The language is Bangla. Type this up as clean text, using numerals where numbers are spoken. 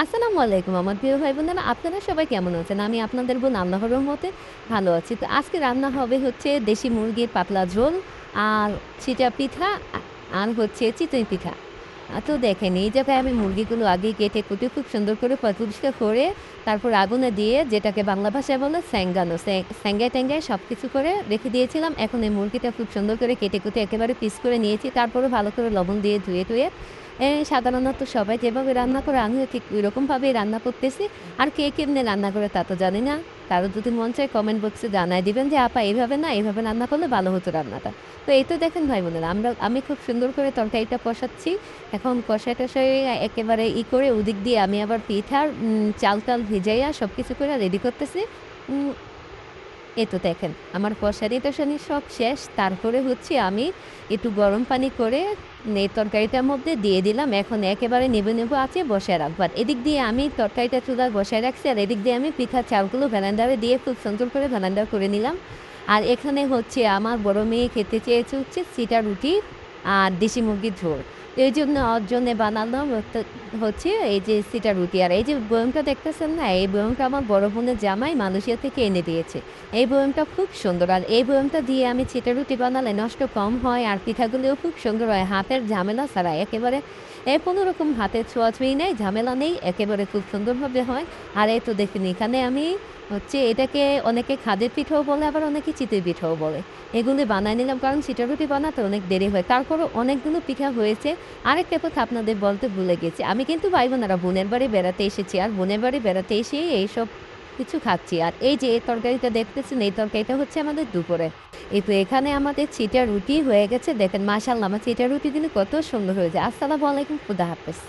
আসসালামু আলাইকুম আমার প্রিয় ভাই বোনেরা, আপনারা সবাই কেমন আছেন? আমি আপনাদের বোন আল্লাহর রহমতে ভালো আছি। তো আজকে রান্না হবে হচ্ছে দেশি মুরগির পাতলা ঝোল আর ছিটা পিঠা আর হচ্ছে চিতই পিঠা। তো দেখেন এই জায়গায় আমি মুরগিগুলো আগে কেটে কুটে খুব সুন্দর করে পরিষ্কার করে তারপর আগুনে দিয়ে যেটাকে বাংলা ভাষায় বলে স্যাঙ্গানো স্যাঙ্গায় ট্যাঙ্গায় সব কিছু করে রেখে দিয়েছিলাম। এখন এই মুরগিটা খুব সুন্দর করে কেটে কুটে একেবারে পিস করে নিয়েছি। তারপরে ভালো করে লবণ দিয়ে ধুয়ে টুয়ে সাধারণত সবাই যেভাবে রান্না করে আমিও ঠিক ওইরকমভাবেই রান্না করতেছি। আর কে কেমনে রান্না করে তা তো জানি না। কারো যদি মন চায় কমেন্ট বক্সে জানায় দিবেন যে আপা এভাবে না এভাবে রান্না করলে ভালো হতো রান্নাটা। তো এই তো দেখেন ভাই বোনেরা আমি খুব সুন্দর করে তরকারিটা কষাচ্ছি। এখন কষায় টষায় একেবারে করে ওদিক দিয়ে আমি আবার পিঠার চাল টাল ভিজাইয়া সব কিছু করে রেডি করতেছি। উম এই তো দেখেন আমার কষানি-টষানি সব শেষ। তারপরে হচ্ছে আমি একটু গরম পানি করে এই তরকারিটার মধ্যে দিয়ে দিলাম। এখন একেবারে নেবু আঁচে বসায় রাখবো। আর এদিক দিয়ে আমি তরকারিটা চুলায় বসায় রাখছি। আর এদিক দিয়ে আমি পিঠার চালগুলো ব্লেন্ডারে দিয়ে খুব সুন্দর করে ব্লেন্ডার করে নিলাম। আর এখানে হচ্ছে আমার বড় মেয়ে খেতে চেয়েছে হচ্ছে চিটা রুটি আর দেশি মুরগির ঝোল। এইজন্য ওর জন্যে বানালাম হচ্ছে এই যে চিটা রুটি। আর এই যে বয়ামটা দেখতেছেন না, এই বয়ামটা আমার বড় বোনের জামাই মালয়েশিয়া থেকে এনে দিয়েছে। এই বয়ামটা খুব সুন্দর। আর এই বয়ামটা দিয়ে আমি চিটা রুটি বানালে নষ্ট কম হয় আর পিঠাগুলিও খুব সুন্দর হয়। হাতের ঝামেলা ছাড়া একেবারে কোনো রকম হাতের ছোঁয়াছুঁয়ি নেই, ঝামেলা নেই, একেবারে খুব সুন্দরভাবে হয়। আর এই তো দেখুন এখানে আমি হচ্ছে এটাকে অনেকে খাদের পিঠাও বলে আবার অনেকে চিতই পিঠাও বলে। এগুলি বানায় নিলাম কারণ চিটা রুটি বানাতে অনেক দেরি হয়। তারপরও অনেকগুলো পিঠা হয়েছে। আরেকটা কথা আপনাদের বলতে ভুলে গেছি। আমি কিন্তু ভাই বোনেরা বোনের বাড়ি বেড়াতে এসেছি। আর বোনের বাড়ি বেড়াতে এসেই এইসব কিছু খাচ্ছি। আর এই যে এই তরকারিটা দেখতেছেন এই তরকারিটা হচ্ছে আমাদের দুপুরে। এই তো এখানে আমাদের চিটা রুটি হয়ে গেছে। দেখেন মাশাআল্লাহ আমার চিটা রুটি দিলে কত সুন্দর হয়েছে। আসসালামু আলাইকুম, খুদা হাফেজ।